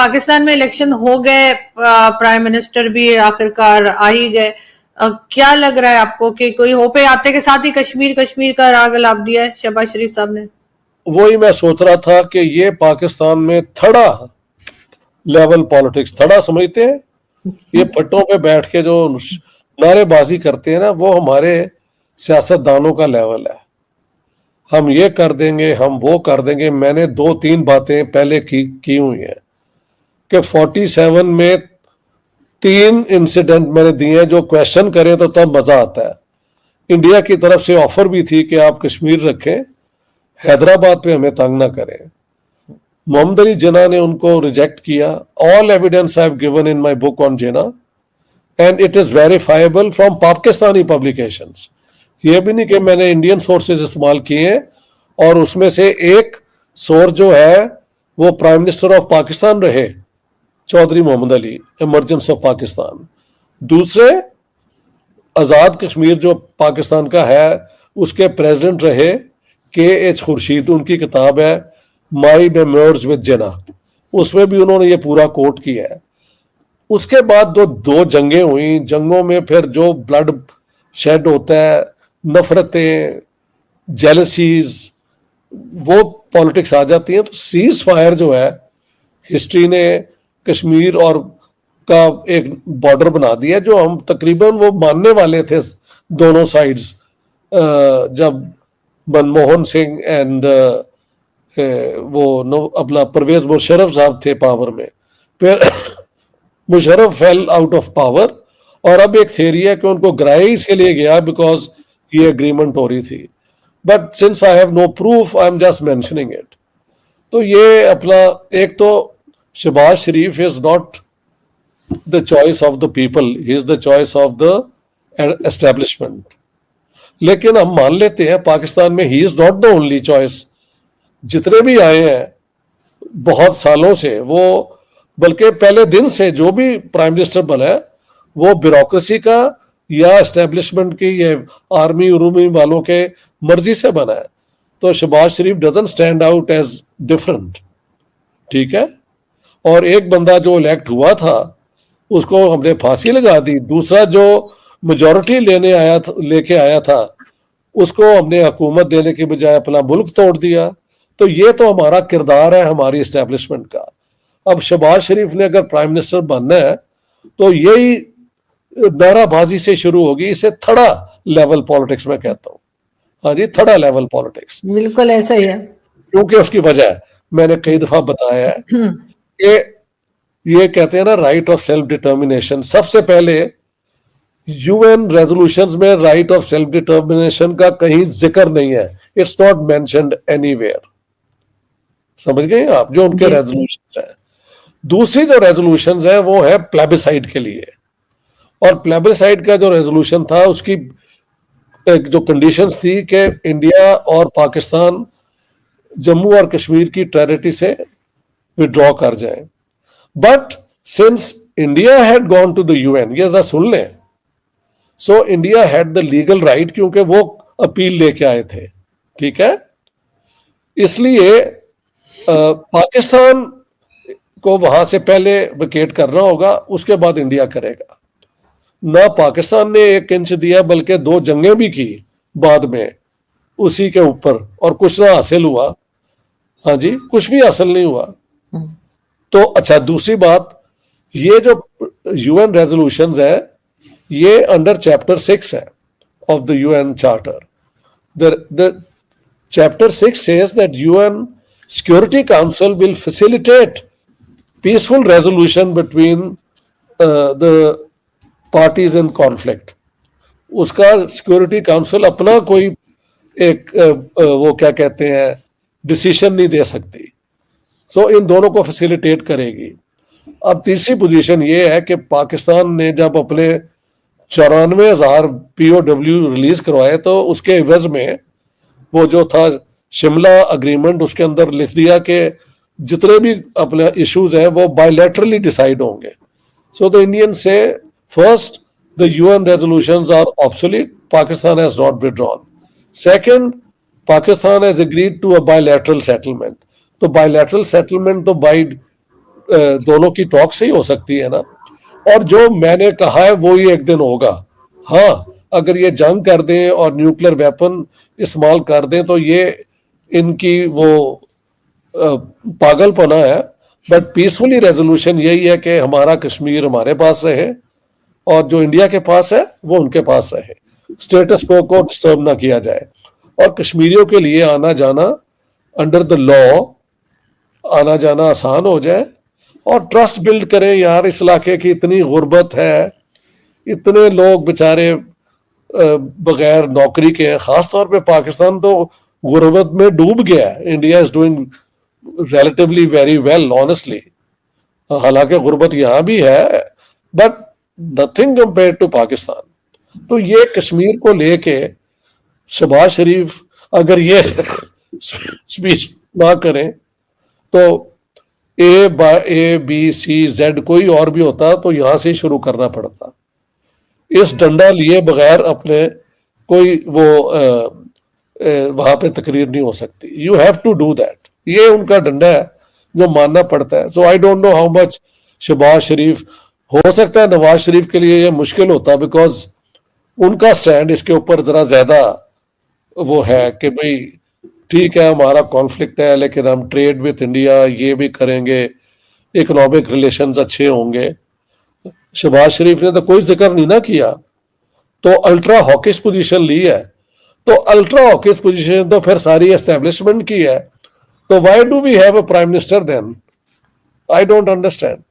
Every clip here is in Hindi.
पाकिस्तान में इलेक्शन हो गए, प्राइम मिनिस्टर भी आखिरकार आ ही गए, क्या लग रहा है आपको कि कोई हो पे आते के साथ ही कश्मीर का राग अलाप दिया है शहबाज शरीफ साहब ने? वही मैं सोच रहा था कि ये पाकिस्तान में थड़ा लेवल पॉलिटिक्स, थड़ा समझते हैं, ये फट्टों पे बैठ के जो नारेबाजी करते हैं ना, वो हमारे सियासतदानों का लेवल है। हम ये कर देंगे, हम वो कर देंगे। मैंने 2-3 बातें पहले की हुई हैं कि 47 में 3 इंसिडेंट मैंने दिए हैं, जो क्वेश्चन करें तो तब मजा आता है। इंडिया की तरफ से ऑफर भी थी कि आप कश्मीर रखें, हैदराबाद पे हमें तंग ना करें। मोहम्मद अली जिन्ना ने उनको रिजेक्ट किया। All evidence I have given in my book on Jinnah and it is verifiable from Pakistani publications. ये भी नहीं कि मैंने इंडियन सोर्सेज इस्तेमाल किए हैं, और उसमें से एक सोर्स जो है वो प्राइम मिनिस्टर ऑफ पाकिस्तान रहे, चौधरी मोहम्मद अली, इमरजेंस ऑफ पाकिस्तान। दूसरे आज़ाद कश्मीर जो पाकिस्तान का है, उसके प्रेसिडेंट रहे KH खुर्शीद। उनकी किताब है माई मेमोर्स विद जिन्ना, उसमें भी उन्होंने ये पूरा कोट किया है। उसके बाद दो जंगें हुई, जंगों में फिर जो ब्लड शेड होता है, नफरतें, जेलसीज, वो पॉलिटिक्स आ जाती है। तो सीज फायर जो है, हिस्ट्री ने कश्मीर और का एक बॉर्डर बना दिया, जो हम तकरीबन वो मानने वाले थे दोनों साइड्स, जब मनमोहन सिंह एंड वो अपना परवेज मुशर्रफ साहब थे पावर में। फिर Musharraf fail out of power, और अब एक थ्योरी है कि उनको गिराया इसलिए गया बिकॉज ये एग्रीमेंट हो रही थी। But since I have no proof, I am just mentioning it. तो ये अपना, एक तो Shahbaz Sharif is not the choice of the people, he is the choice of the establishment. लेकिन हम मान लेते हैं पाकिस्तान में he is not the only choice. जितने भी आए हैं बहुत सालों से, वो बल्कि पहले दिन से जो भी प्राइम मिनिस्टर बना है, वो ब्यूरोक्रेसी का या एस्टेब्लिशमेंट की या आर्मी उर्मी वालों के मर्जी से बना है। तो Shahbaz Sharif doesn't stand out as different, ठीक है। और एक बंदा जो इलेक्ट हुआ था उसको हमने फांसी लगा दी, दूसरा जो मेजॉरिटी लेके आया था उसको हमने हुकूमत देने के बजाय अपना मुल्क तोड़ दिया। तो ये तो हमारा किरदार है, हमारी एस्टेब्लिशमेंट का। अब शहबाज शरीफ ने अगर प्राइम मिनिस्टर बनना है तो यही नाराबाजी से शुरू होगी। इसे थड़ा लेवल पॉलिटिक्स में कहता हूँ। हाँ जी, थड़ा लेवल पॉलिटिक्स, बिल्कुल ऐसा ही है। क्योंकि उसकी वजह मैंने कई दफा बताया है कि ये कहते हैं ना, राइट ऑफ सेल्फ डिटर्मिनेशन। सबसे पहले UN रेजोल्यूशंस में राइट ऑफ सेल्फ डिटर्मिनेशन का कहीं जिक्र नहीं है। It's not mentioned anywhere. समझ गए आप, जो उनके रेजोल्यूशंस हैं। दूसरी जो रेजोल्यूशंस है वो है प्लेबिसाइड के लिए, और प्लेबिसाइड का जो रेजोल्यूशन था उसकी एक जो कंडीशंस थी कि इंडिया और पाकिस्तान जम्मू और कश्मीर की टेरिटरी से विड्रॉ कर जाए। But since India had gone to the UN, ये जरा सुन लें, so India had the legal right, क्योंकि वो अपील लेके आए थे, ठीक है। इसलिए पाकिस्तान को वहां से पहले विकेट करना होगा, उसके बाद इंडिया करेगा। ना पाकिस्तान ने 1 इंच दिया, बल्कि 2 जंगें भी की बाद में उसी के ऊपर, और कुछ ना हासिल हुआ। हाँ जी, कुछ भी हासिल नहीं हुआ। तो अच्छा, दूसरी बात, ये जो UN रेजोल्यूशंस है ये अंडर चैप्टर 6 है of the UN charter. The chapter 6 says that UN Security Council will facilitate peaceful resolution between the parties in conflict. उसका सिक्योरिटी काउंसिल अपना कोई एक वो क्या कहते हैं डिसीजन नहीं दे सकती। सो इन दोनों को फैसिलिटेट करेगी। अब तीसरी पोजीशन ये है कि पाकिस्तान ने जब अपने 94,000 POW रिलीज करवाए, तो उसके एवज में वो जो था शिमला अग्रीमेंट, उसके अंदर लिख दिया कि जितने भी अपने इश्यूज हैं वो बायलैटरली डिसाइड होंगे। सो द इंडियन से first, the UN resolutions are obsolete, Pakistan has not withdrawn. Second, Pakistan has agreed to a bilateral settlement. तो bilateral settlement तो by दोनों की टॉक से ही हो सकती है ना। और जो मैंने कहा है वो ही एक दिन होगा। हाँ, अगर ये जंग कर दें और न्यूक्लियर वेपन इस्तेमाल कर दें तो ये इनकी वो पागलपना है। बट पीसफुली रेजोल्यूशन यही है कि हमारा कश्मीर हमारे पास रहे और जो इंडिया के पास है वो उनके पास रहे, स्टेटस को डिस्टर्ब ना किया जाए और कश्मीरियों के लिए आना जाना अंडर द लॉ आना जाना आसान हो जाए और ट्रस्ट बिल्ड करें। यार, इस इलाके की इतनी गुर्बत है, इतने लोग बेचारे बगैर नौकरी के हैं, खास तौर पे पाकिस्तान तो गुर्बत में डूब गया है। India is doing relatively very well honestly, हालांकि गुर्बत यहाँ भी है but nothing compare to Pakistan. तो ये कश्मीर को लेके शहबाज शरीफ अगर ये स्पीच ना करें तो A, B, C, Z कोई और भी होता तो यहां से शुरू करना पड़ता। इस डंडा लिए बगैर अपने कोई वो वहां पे तकरीर नहीं हो सकती। You have to do that, ये उनका डंडा है जो मानना पड़ता है। So I don't know how much Shahbaz Sharif, हो सकता है नवाज शरीफ के लिए ये मुश्किल होता बिकॉज उनका स्टैंड इसके ऊपर जरा ज्यादा वो है कि भाई ठीक है हमारा कॉन्फ्लिक्ट है लेकिन हम ट्रेड विथ इंडिया ये भी करेंगे, इकोनॉमिक रिलेशंस अच्छे होंगे। शहबाज शरीफ ने तो कोई जिक्र नहीं ना किया, तो अल्ट्रा हॉकिश पोजीशन ली है। तो अल्ट्रा हॉकिश पोजीशन तो फिर सारी एस्टेब्लिशमेंट की है, तो why do we have a prime minister then? I don't understand.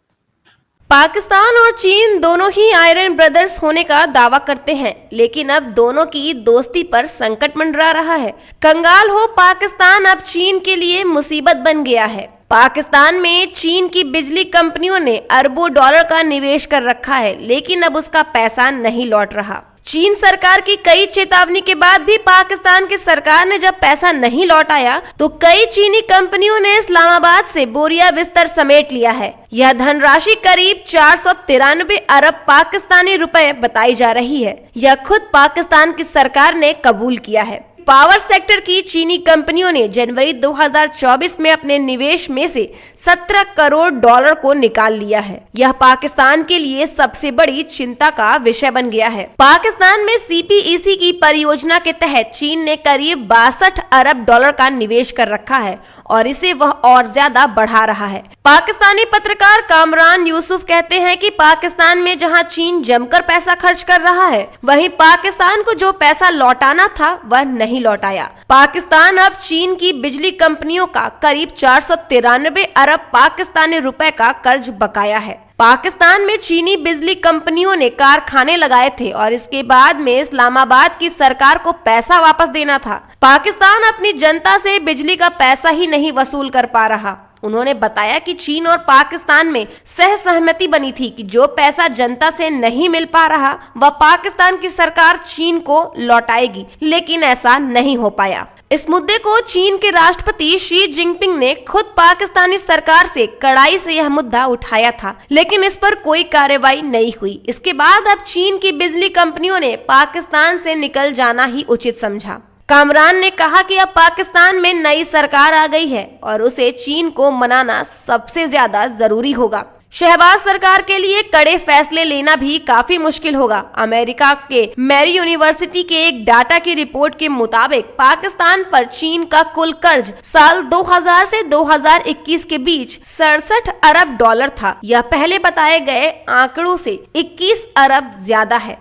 Pakistan और चीन दोनों ही आयरन ब्रदर्स होने का दावा करते हैं, लेकिन अब दोनों की दोस्ती पर संकट मंडरा रहा है। कंगाल हो पाकिस्तान अब चीन के लिए मुसीबत बन गया है। पाकिस्तान में चीन की बिजली कंपनियों ने अरबों डॉलर का निवेश कर रखा है, लेकिन अब उसका पैसा नहीं लौट रहा। चीन सरकार की कई चेतावनी के बाद भी पाकिस्तान की सरकार ने जब पैसा नहीं लौटाया तो कई चीनी कंपनियों ने इस्लामाबाद से बोरिया बिस्तर समेट लिया है। यह धनराशि करीब 493 अरब पाकिस्तानी रुपए बताई जा रही है। यह खुद पाकिस्तान की सरकार ने कबूल किया है। पावर सेक्टर की चीनी कंपनियों ने जनवरी 2024 में अपने निवेश में से 17 करोड़ डॉलर को निकाल लिया है। यह पाकिस्तान के लिए सबसे बड़ी चिंता का विषय बन गया है। पाकिस्तान में CPEC की परियोजना के तहत चीन ने करीब 62 अरब डॉलर का निवेश कर रखा है और इसे वह और ज्यादा बढ़ा रहा है। पाकिस्तानी पत्रकार कामरान यूसुफ कहते हैं कि पाकिस्तान में जहां चीन जमकर पैसा खर्च कर रहा है, वहीं पाकिस्तान को जो पैसा लौटाना था वह नहीं लौटाया। पाकिस्तान अब चीन की बिजली कंपनियों का करीब 493 अरब पाकिस्तानी रुपए का कर्ज बकाया है। पाकिस्तान में चीनी बिजली कंपनियों ने कारखाने लगाए थे और इसके बाद में इस्लामाबाद की सरकार को पैसा वापस देना था। पाकिस्तान अपनी जनता से बिजली का पैसा ही नहीं वसूल कर पा रहा। उन्होंने बताया कि चीन और पाकिस्तान में सहमति बनी थी कि जो पैसा जनता से नहीं मिल पा रहा वह पाकिस्तान की सरकार चीन को लौटाएगी, लेकिन ऐसा नहीं हो पाया। इस मुद्दे को चीन के राष्ट्रपति शी जिनपिंग ने खुद पाकिस्तानी सरकार से कड़ाई से यह मुद्दा उठाया था, लेकिन इस पर कोई कार्रवाई नहीं हुई। इसके बाद अब चीन की बिजली कंपनियों ने पाकिस्तान से निकल जाना ही उचित समझा। कामरान ने कहा कि अब पाकिस्तान में नई सरकार आ गई है और उसे चीन को मनाना सबसे ज्यादा जरूरी होगा। शहबाज सरकार के लिए कड़े फैसले लेना भी काफी मुश्किल होगा। अमेरिका के मैरी यूनिवर्सिटी के एक डाटा की रिपोर्ट के मुताबिक पाकिस्तान पर चीन का कुल कर्ज साल 2000 से 2021 के बीच 67 अरब डॉलर था। यह पहले बताए गए आंकड़ों से 21 अरब ज्यादा है।